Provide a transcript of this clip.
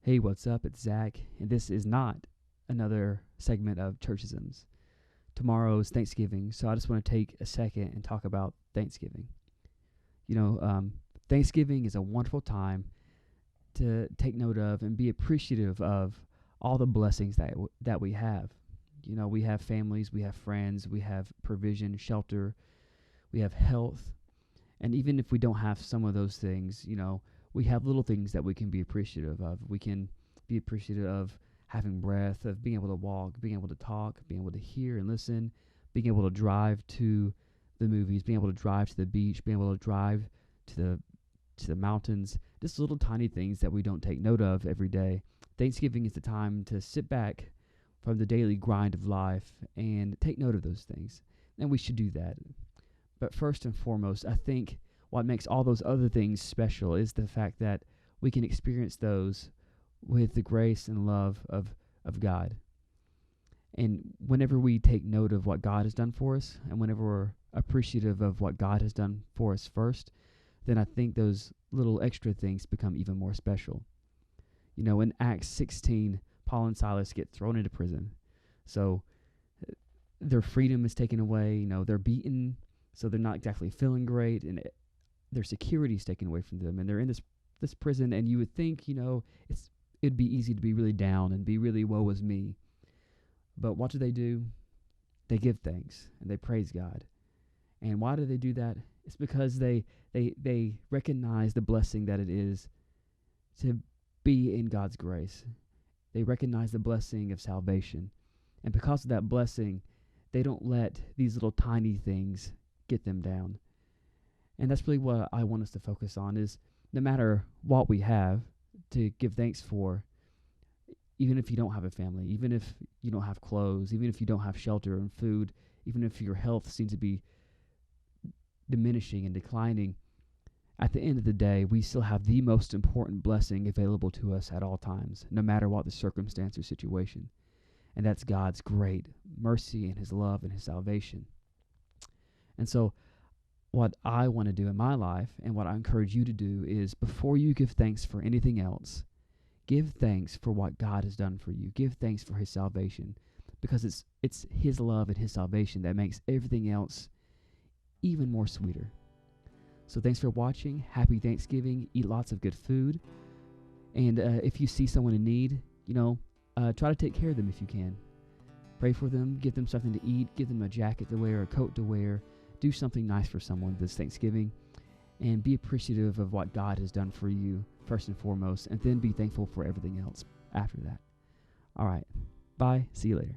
Hey, what's up? It's Zach, and this is not another segment of Church-isms. Tomorrow is Thanksgiving, so I just want to take a second and talk about Thanksgiving. You know, Thanksgiving is a wonderful time to take note of and be appreciative of all the blessings that we have. You know, we have families, we have friends, we have provision, shelter, we have health, and even if we don't have some of those things, we have little things that we can be appreciative of. We can be appreciative of having breath, of being able to walk, being able to talk, being able to hear and listen, being able to drive to the movies, being able to drive to the beach, being able to drive to the mountains. Just little tiny things that we don't take note of every day. Thanksgiving is the time to sit back from the daily grind of life and take note of those things. And we should do that. But first and foremost, I think what makes all those other things special is the fact that we can experience those with the grace and love of God. And whenever we take note of what God has done for us, and whenever we're appreciative of what God has done for us first, then I think those little extra things become even more special. In Acts 16, Paul and Silas get thrown into prison. So their freedom is taken away. They're beaten, so they're not exactly feeling great, and their security is taken away from them, and they're in this prison. And you would think, it'd be easy to be really down and be really woe is me. But what do? They give thanks and they praise God. And why do they do that? It's because they recognize the blessing that it is to be in God's grace. They recognize the blessing of salvation. And because of that blessing, they don't let these little tiny things get them down. And that's really what I want us to focus on, is no matter what we have to give thanks for, even if you don't have a family, even if you don't have clothes, even if you don't have shelter and food, even if your health seems to be diminishing and declining, at the end of the day, we still have the most important blessing available to us at all times, no matter what the circumstance or situation. And that's God's great mercy and His love and His salvation. And so what I want to do in my life, and what I encourage you to do, is before you give thanks for anything else, give thanks for what God has done for you. Give thanks for His salvation, because it's His love and His salvation that makes everything else even more sweeter. So thanks for watching. Happy Thanksgiving. Eat lots of good food. And if you see someone in need, try to take care of them if you can. Pray for them. Give them something to eat. Give them a jacket to wear, a coat to wear. Do something nice for someone this Thanksgiving. And be appreciative of what God has done for you, first and foremost. And then be thankful for everything else after that. All right. Bye. See you later.